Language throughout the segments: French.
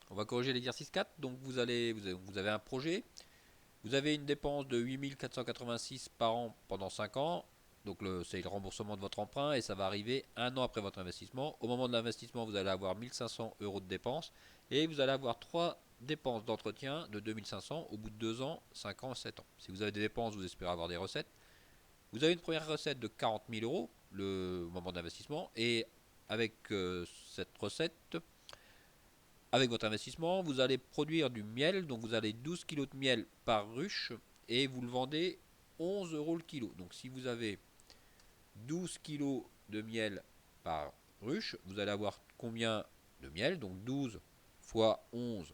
On va corriger l'exercice 4. Donc vous avez un projet. Vous avez une dépense de 8486 par an pendant 5 ans. Donc c'est le remboursement de votre emprunt et ça va arriver un an après votre investissement. Au moment de l'investissement, vous allez avoir 1500 euros de dépenses et vous allez avoir 3 dépenses d'entretien de 2500 au bout de 2 ans, 5 ans, 7 ans. Si vous avez des dépenses, vous espérez avoir des recettes. Vous avez une première recette de 40 000 euros au moment d'investissement et avec cette recette, avec votre investissement, vous allez produire du miel, donc vous avez 12 kg de miel par ruche et vous le vendez 11 euros le kilo. Donc si vous avez 12 kg de miel par ruche, vous allez avoir combien de miel? Donc 12 fois 11,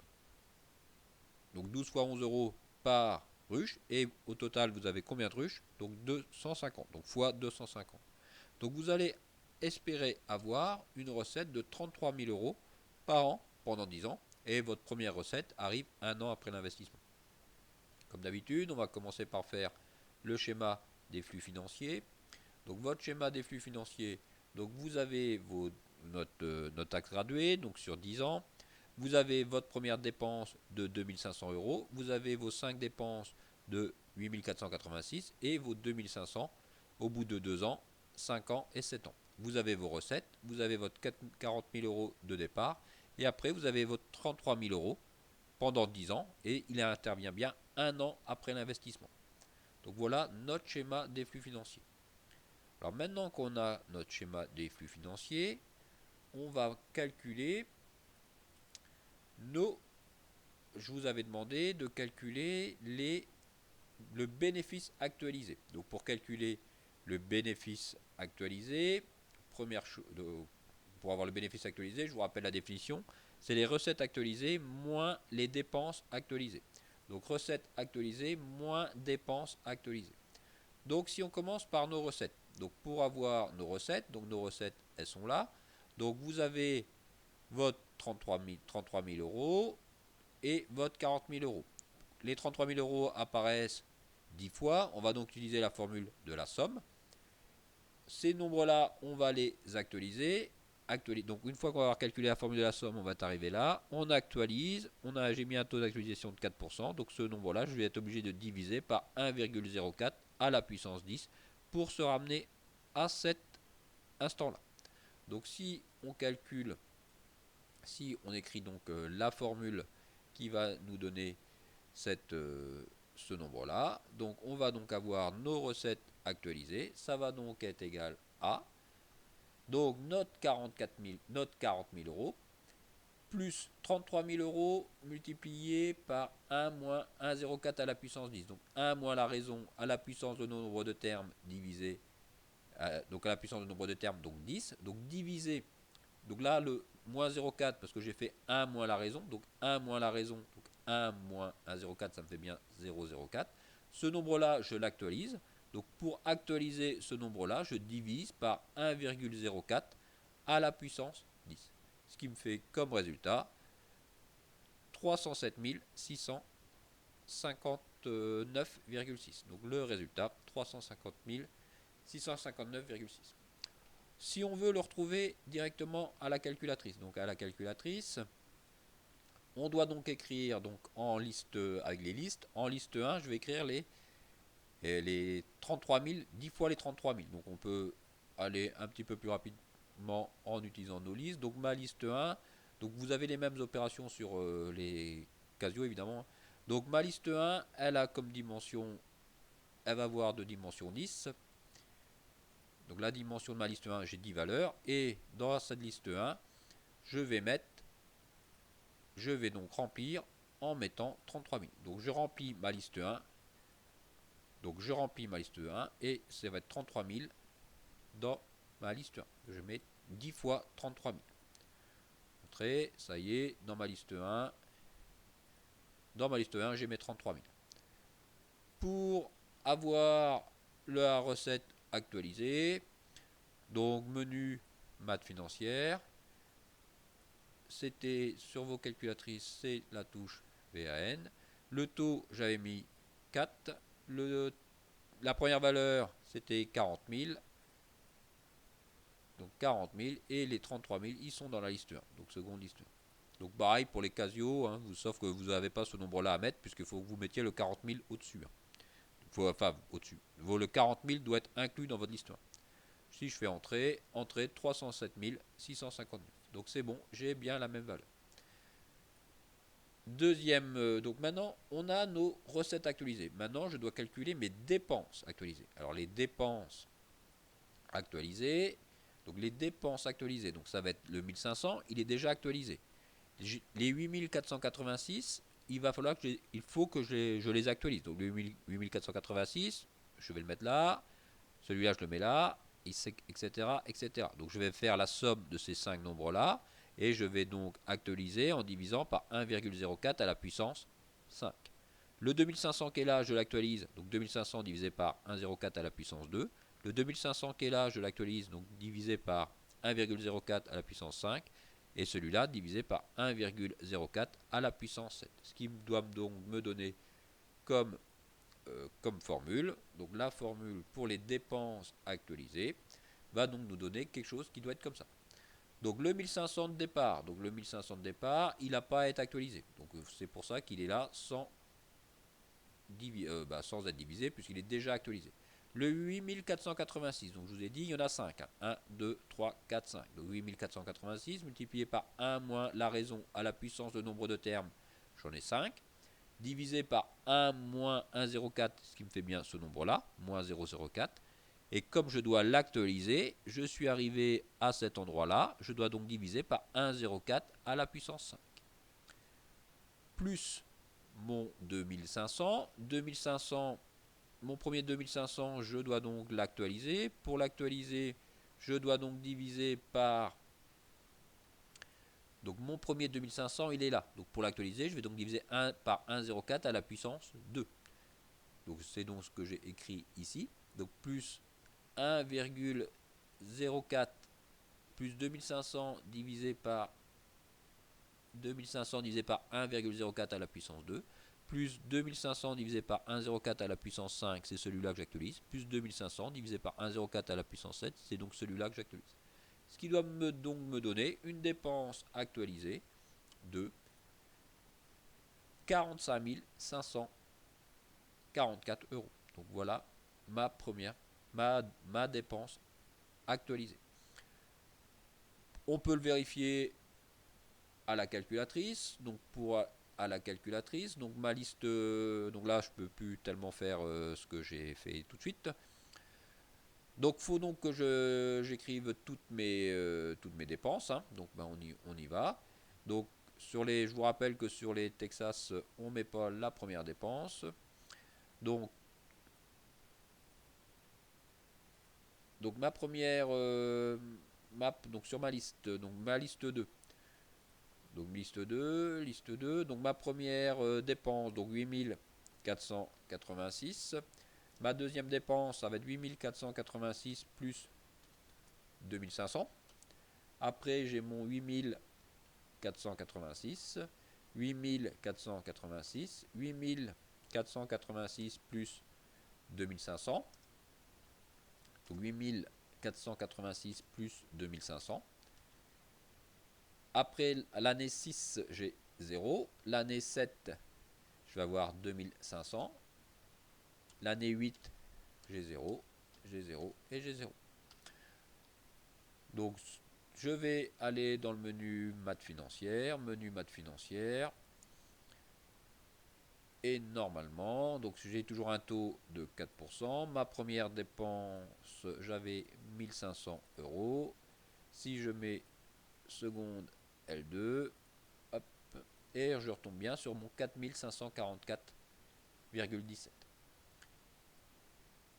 donc 12 fois 11 euros par ruche, et au total vous avez combien de ruches? Donc 250, donc fois 250. Donc vous allez espérer avoir une recette de 33 000 euros par an pendant 10 ans, et votre première recette arrive un an après l'investissement. Comme d'habitude, on va commencer par faire le schéma des flux financiers. Donc votre schéma des flux financiers, donc vous avez notre axe gradué, donc sur 10 ans. Vous avez votre première dépense de 2500 euros, vous avez vos 5 dépenses de 8486 et vos 2500 au bout de 2 ans, 5 ans et 7 ans. Vous avez vos recettes, vous avez votre 40 000 euros de départ et après vous avez votre 33 000 euros pendant 10 ans et il intervient bien un an après l'investissement. Donc voilà notre schéma des flux financiers. Alors maintenant qu'on a notre schéma des flux financiers, on va calculer nos... Je vous avais demandé de calculer le bénéfice actualisé. Donc pour calculer le bénéfice actualisé, pour avoir le bénéfice actualisé, je vous rappelle la définition, c'est les recettes actualisées moins les dépenses actualisées. Donc recettes actualisées moins dépenses actualisées. Donc si on commence par nos recettes, donc pour avoir nos recettes, donc nos recettes elles sont là. Donc vous avez votre 33 000 euros et votre 40 000 euros. Les 33 000 euros apparaissent 10 fois. On va donc utiliser la formule de la somme. Ces nombres-là, on va les actualiser. Donc une fois qu'on va avoir calculé la formule de la somme, on va arriver là. On actualise. J'ai mis un taux d'actualisation de 4%. Donc ce nombre-là, je vais être obligé de diviser par 1,04 à la puissance 10 pour se ramener à cet instant-là. Donc si on calcule, si on écrit donc la formule qui va nous donner ce nombre-là. Donc on va donc avoir nos recettes actualisées. Ça va donc être égal à donc notre 40 000 euros plus 33 000 euros multiplié par 1 moins 1,04 à la puissance 10. Donc 1 moins la raison à la puissance de nombre de termes divisé, donc à la puissance de nombre de termes, donc 10. Donc divisé, donc là le moins 0,4 parce que j'ai fait 1 moins la raison, donc 1 moins la raison, donc 1 moins 1,04 ça me fait bien 0,04. Ce nombre-là, je l'actualise. Donc pour actualiser ce nombre-là, je divise par 1,04 à la puissance 10. Ce qui me fait comme résultat 307 659,6. Donc le résultat 350 659,6. Si on veut le retrouver directement à la calculatrice, donc à la calculatrice, on doit donc écrire donc en liste avec les listes. En liste 1, je vais écrire les 33 000, 10 fois les 33 000. Donc on peut aller un petit peu plus rapidement en utilisant nos listes. Donc ma liste 1, donc vous avez les mêmes opérations sur les Casio évidemment. Donc ma liste 1, elle a comme dimension, elle va avoir de dimension 10. Donc la dimension de ma liste 1, j'ai 10 valeurs. Et dans cette liste 1, je vais donc remplir en mettant 33 000. Donc je remplis ma liste 1. Donc je remplis ma liste 1 et ça va être 33 000 dans ma liste 1. Je mets 10 fois 33 000. Entrée, ça y est, dans ma liste 1. Dans ma liste 1, j'ai mes 33 000. Pour avoir la recette actualisée, donc menu maths financière, c'était sur vos calculatrices, c'est la touche VAN. Le taux, j'avais mis 4. La première valeur, c'était 40 000. Donc 40 000 et les 33 000, ils sont dans la liste 1. Donc seconde liste 1. Donc pareil pour les Casio, hein, sauf que vous n'avez pas ce nombre-là à mettre, puisqu'il faut que vous mettiez le 40 000 au-dessus. Hein. Enfin, au-dessus. Le 40 000 doit être inclus dans votre liste. Si je fais entrée 307 659. Donc c'est bon, j'ai bien la même valeur. Deuxième, donc maintenant, on a nos recettes actualisées. Maintenant, je dois calculer mes dépenses actualisées. Alors les dépenses actualisées, donc les dépenses actualisées, donc ça va être le 1500, il est déjà actualisé. Les 8486, il faut que je les actualise. Donc le 8486, je vais le mettre là, celui-là je le mets là, etc., etc. Donc je vais faire la somme de ces 5 nombres-là, et je vais donc actualiser en divisant par 1,04 à la puissance 5. Le 2500 qui est là, je l'actualise, donc 2500 divisé par 1,04 à la puissance 2. Le 2500 qui est là, je l'actualise, donc divisé par 1,04 à la puissance 5. Et celui-là divisé par 1,04 à la puissance 7. Ce qui doit donc me donner comme formule. Donc la formule pour les dépenses actualisées va donc nous donner quelque chose qui doit être comme ça. Donc le 1500 de départ, il n'a pas à être actualisé. Donc c'est pour ça qu'il est là sans être divisé, puisqu'il est déjà actualisé. Le 8486, donc je vous ai dit, il y en a 5. 1, 2, 3, 4, 5. Donc 8486 multiplié par 1 moins la raison à la puissance de nombre de termes, j'en ai 5. Divisé par 1 moins 1,04, ce qui me fait bien ce nombre-là, moins 0,04. Et comme je dois l'actualiser, je suis arrivé à cet endroit-là. Je dois donc diviser par 1,04 à la puissance 5. Plus mon 2500. 2500, mon premier 2500, je dois donc l'actualiser. Pour l'actualiser, je dois donc diviser par... Donc mon premier 2500, il est là. Donc pour l'actualiser, je vais donc diviser 1 par 1,04 à la puissance 2. Donc c'est donc ce que j'ai écrit ici. Donc plus 1,04 plus 2500 divisé par 1,04 à la puissance 2, plus 2500 divisé par 1,04 à la puissance 5, c'est celui-là que j'actualise, plus 2500 divisé par 1,04 à la puissance 7, c'est donc celui-là que j'actualise. Ce qui doit donc me donner une dépense actualisée de 45 544 euros. Donc voilà ma dépense actualisée. On peut le vérifier à la calculatrice. Donc à la calculatrice, donc ma liste, donc là je peux plus tellement faire ce que j'ai fait tout de suite. Donc faut donc que j'écrive toutes mes dépenses. Hein. Donc on y va. Donc je vous rappelle que sur les Texas, on met pas la première dépense. Donc ma première donc sur ma liste, donc ma liste 2. Donc liste 2. Donc ma première dépense, donc 8486. Ma deuxième dépense, ça va être 8486 plus 2500. Après, j'ai mon 8486, 8486, 8486 plus 2500. Donc 8486 plus 2500. Après l'année 6, j'ai 0. L'année 7, je vais avoir 2500. L'année 8, j'ai 0, j'ai 0 et j'ai 0. Donc, je vais aller dans le menu maths financière, et normalement, donc j'ai toujours un taux de 4%. Ma première dépense, j'avais 1500 euros. Si je mets seconde L2, hop, et je retombe bien sur mon 4544,17.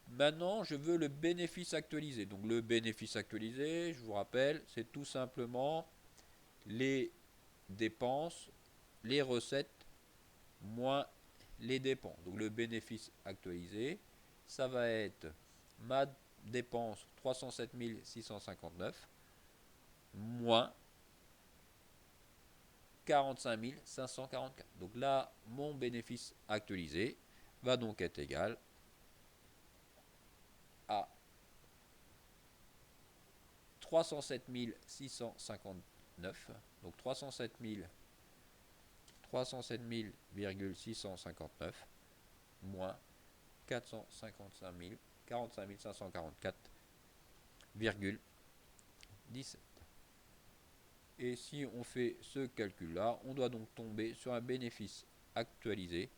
Maintenant, je veux le bénéfice actualisé. Donc le bénéfice actualisé, je vous rappelle, c'est tout simplement les dépenses, les recettes, moins les dépenses. Donc le bénéfice actualisé, ça va être ma dépense 307 659 moins 45 544. Donc là, mon bénéfice actualisé va donc être égal à 307 659. Donc 307 307 659 moins 455 45 544,17. Et si on fait ce calcul-là, on doit donc tomber sur un bénéfice actualisé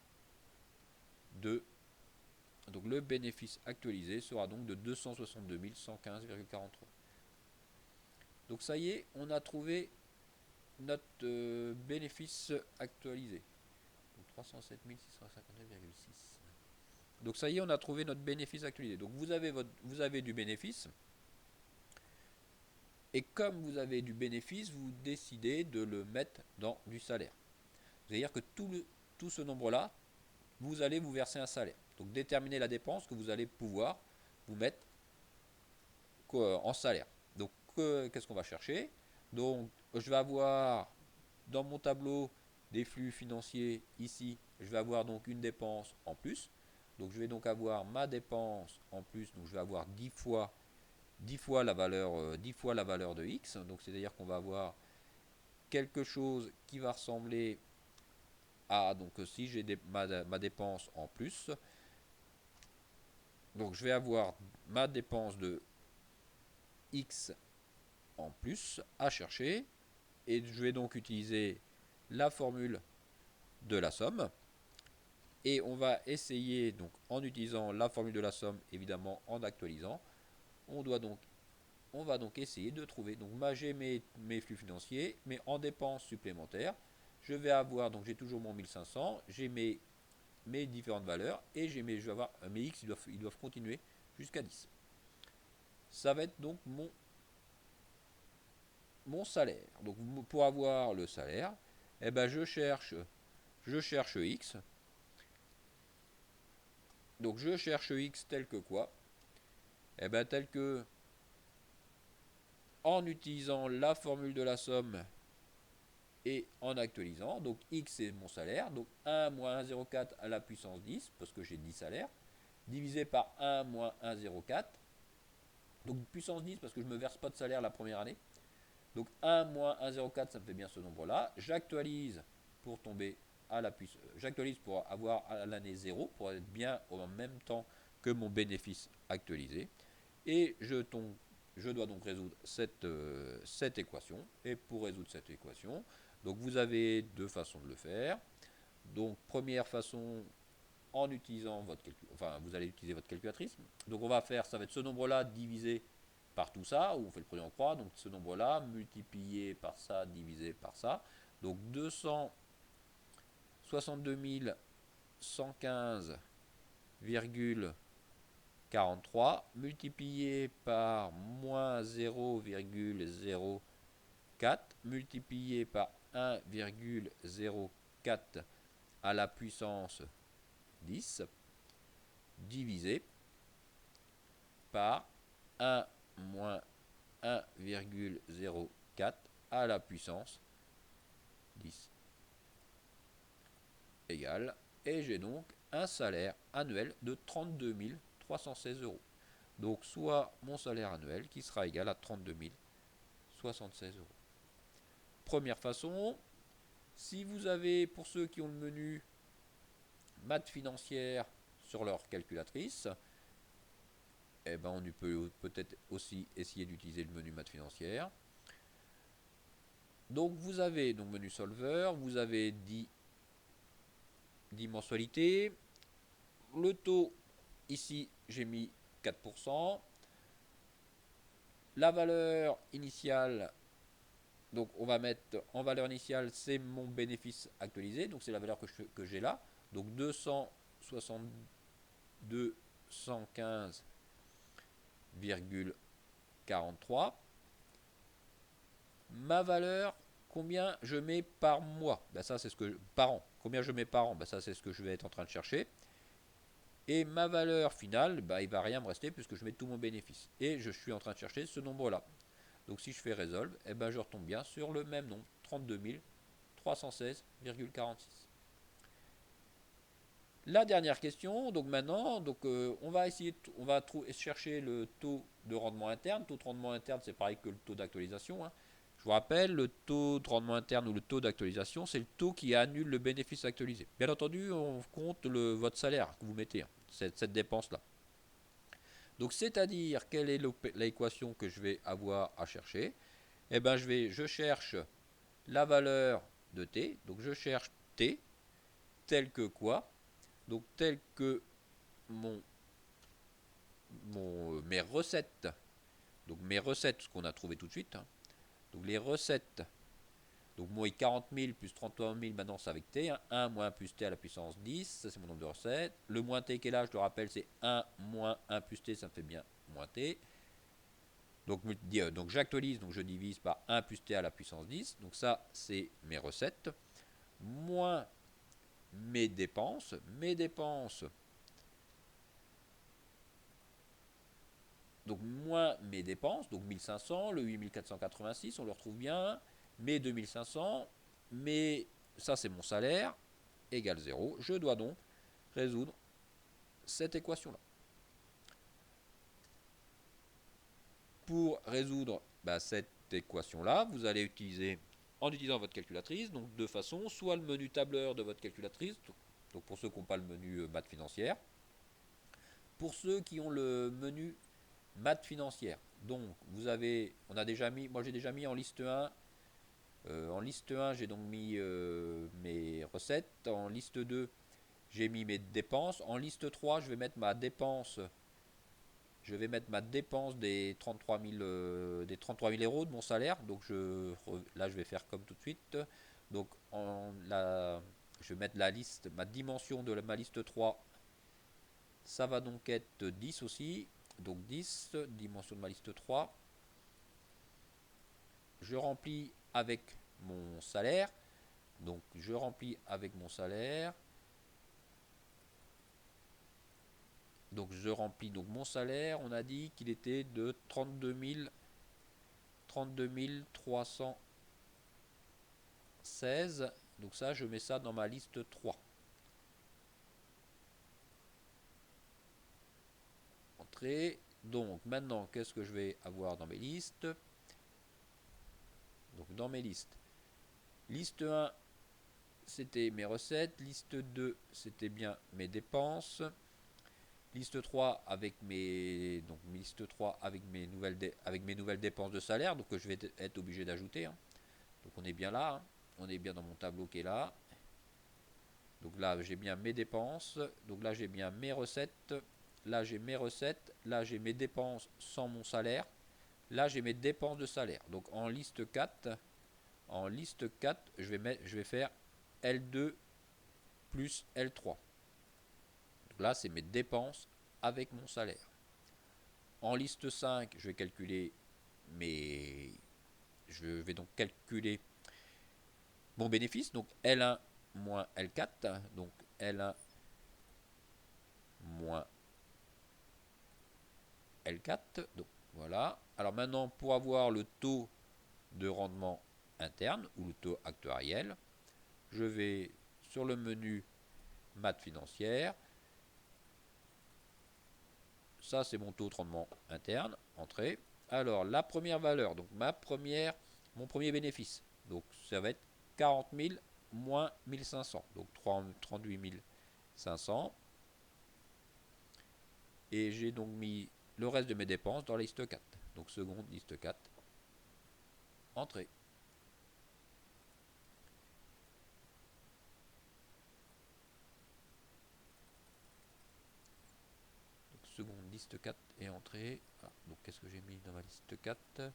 de... Donc le bénéfice actualisé sera donc de 262 115,43. Donc ça y est, on a trouvé notre bénéfice actualisé. Donc 307 659,6. Donc ça y est, on a trouvé notre bénéfice actualisé. Donc vous avez du bénéfice. Et comme vous avez du bénéfice, vous décidez de le mettre dans du salaire. C'est-à-dire que tout ce nombre-là, vous allez vous verser un salaire. Donc déterminez la dépense que vous allez pouvoir vous mettre en salaire. Donc qu'est-ce qu'on va chercher? Donc je vais avoir dans mon tableau des flux financiers ici, je vais avoir donc une dépense en plus. Donc je vais donc avoir ma dépense en plus, donc je vais avoir 10 fois la valeur de x. Donc c'est-à-dire qu'on va avoir quelque chose qui va ressembler à, donc si j'ai ma dépense en plus, donc je vais avoir ma dépense de x en plus à chercher, et je vais donc utiliser la formule de la somme, et on va essayer, donc en utilisant la formule de la somme, évidemment en actualisant, on va donc essayer de trouver, donc j'ai mes flux financiers, mais en dépenses supplémentaires, je vais avoir, donc j'ai toujours mon 1500, j'ai mes différentes valeurs, et je vais avoir mes x, ils doivent continuer jusqu'à 10. Ça va être donc mon salaire. Donc pour avoir le salaire, eh ben je cherche x. Donc je cherche x tel que quoi? Eh ben tel que, en utilisant la formule de la somme et en actualisant, donc x c'est mon salaire, donc 1 moins 1,04 à la puissance 10, parce que j'ai 10 salaires, divisé par 1 moins 1,04, donc puissance 10 parce que je ne me verse pas de salaire la première année, donc 1 moins 1,04 ça me fait bien ce nombre-là, j'actualise pour tomber à la puissance, j'actualise pour avoir à l'année 0, pour être bien en même temps que mon bénéfice actualisé, et je dois donc résoudre cette équation, et pour résoudre cette équation, donc vous avez deux façons de le faire. Donc première façon, en utilisant vous allez utiliser votre calculatrice. Donc on va faire, ça va être ce nombre-là divisé par tout ça, ou on fait le premier en croix, donc ce nombre-là multiplié par ça, divisé par ça. Donc 262 115,43 multiplié par moins 0,04 multiplié par 1,04 à la puissance 10 divisé par 1 moins 1,04 à la puissance 10 égale, et j'ai donc un salaire annuel de 32 316 euros. Donc soit mon salaire annuel qui sera égal à 32 076 euros. Première façon, si vous avez, pour ceux qui ont le menu maths financière sur leur calculatrice, eh ben on peut peut-être aussi essayer d'utiliser le menu maths financière. Donc vous avez donc menu solver, vous avez 10 mensualités. Le taux, ici j'ai mis 4%. La valeur initiale, donc on va mettre en valeur initiale, c'est mon bénéfice actualisé, donc c'est la valeur que j'ai là. Donc 262 115,43. Ma valeur, combien je mets par mois? Ben ça c'est ce que par an. Combien je mets par an? Ben ça c'est ce que je vais être en train de chercher. Et ma valeur finale, ben, il ne va rien me rester puisque je mets tout mon bénéfice. Et je suis en train de chercher ce nombre-là. Donc si je fais Resolve, eh ben, je retombe bien sur le même nombre, 32 316,46. La dernière question, donc maintenant, on va chercher le taux de rendement interne. Taux de rendement interne, c'est pareil que le taux d'actualisation, hein. Je vous rappelle, le taux de rendement interne ou le taux d'actualisation, c'est le taux qui annule le bénéfice actualisé. Bien entendu, on compte votre salaire que vous mettez, hein, cette dépense-là. Donc, c'est-à-dire, quelle est l'équation que je vais avoir à chercher? Eh bien, je cherche la valeur de t. Donc, je cherche t tel que quoi? Donc, tel que mes recettes. Donc, mes recettes, ce qu'on a trouvé tout de suite. Hein. Donc, les recettes. Donc, moi, 40 000 plus 33 000, maintenant, c'est avec t. Hein. 1 moins plus t à la puissance 10. Ça, c'est mon nombre de recettes. Le moins t qui est là, je te rappelle, c'est 1 moins 1 plus t. Ça me fait bien moins t. Donc j'actualise, donc je divise par 1 plus t à la puissance 10. Donc ça, c'est mes recettes. Moins mes dépenses. Mes dépenses. Donc moins mes dépenses. Donc 1500, le 8486, on le retrouve bien. Mes 2500. Mais ça, c'est mon salaire. Égale 0. Je dois donc résoudre cette équation-là. Pour résoudre cette équation-là, vous allez utiliser, en utilisant votre calculatrice, donc deux façons, soit le menu tableur de votre calculatrice, donc pour ceux qui n'ont pas le menu maths financière, pour ceux qui ont le menu maths financière. Donc vous avez, on a déjà mis, moi j'ai déjà mis en liste 1, j'ai donc mis mes recettes, en liste 2 j'ai mis mes dépenses, en liste 3 je vais mettre ma dépense des 33 000 euros de mon salaire. Donc là, je vais faire comme tout de suite. Donc je vais mettre ma dimension de ma liste 3. Ça va donc être 10 aussi. Donc 10, dimension de ma liste 3. Je remplis avec mon salaire. Donc je remplis avec mon salaire. Donc je remplis donc mon salaire. On a dit qu'il était de 32 316. Donc ça, je mets ça dans ma liste 3. Entrée. Donc maintenant, qu'est-ce que je vais avoir dans mes listes? Donc dans mes listes. Liste 1, c'était mes recettes. Liste 2, c'était bien mes dépenses. Liste 3 avec mes nouvelles dépenses de salaire, donc que je vais être obligé d'ajouter. Hein. Donc on est bien là, hein. On est bien dans mon tableau qui est là. Donc là j'ai bien mes dépenses, donc là j'ai bien mes recettes, là j'ai mes recettes, là j'ai mes dépenses sans mon salaire, là j'ai mes dépenses de salaire. Donc en liste 4, je vais faire L2 plus L3. Donc là c'est mes dépenses avec mon salaire. En liste 5, je vais donc calculer mon bénéfice, donc L1 moins L4, donc L1 moins L4, donc voilà. Alors maintenant, pour avoir le taux de rendement interne ou le taux actuariel, je vais sur le menu maths financière. Ça, c'est mon taux de rendement interne, entrée. Alors, la première valeur, donc mon premier bénéfice, donc ça va être 40 000 moins 1500, donc 38 500. Et j'ai donc mis le reste de mes dépenses dans la liste 4. Donc, seconde liste 4, entrée. Donc, seconde liste 4 et entrée. Ah, donc, qu'est-ce que j'ai mis dans ma liste 4?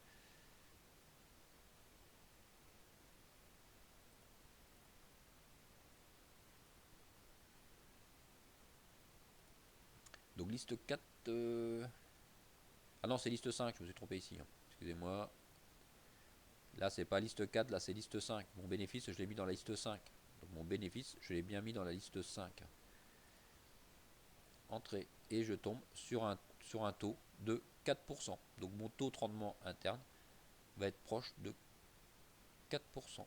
Donc, liste 4. Ah non, c'est liste 5, je me suis trompé ici. Hein. Excusez-moi. Là, c'est pas liste 4, là, c'est liste 5. Mon bénéfice, je l'ai mis dans la liste 5. Donc, mon bénéfice, je l'ai bien mis dans la liste 5. Entrée. Et je tombe sur un taux de 4%. Donc, mon taux de rendement interne va être proche de 4%.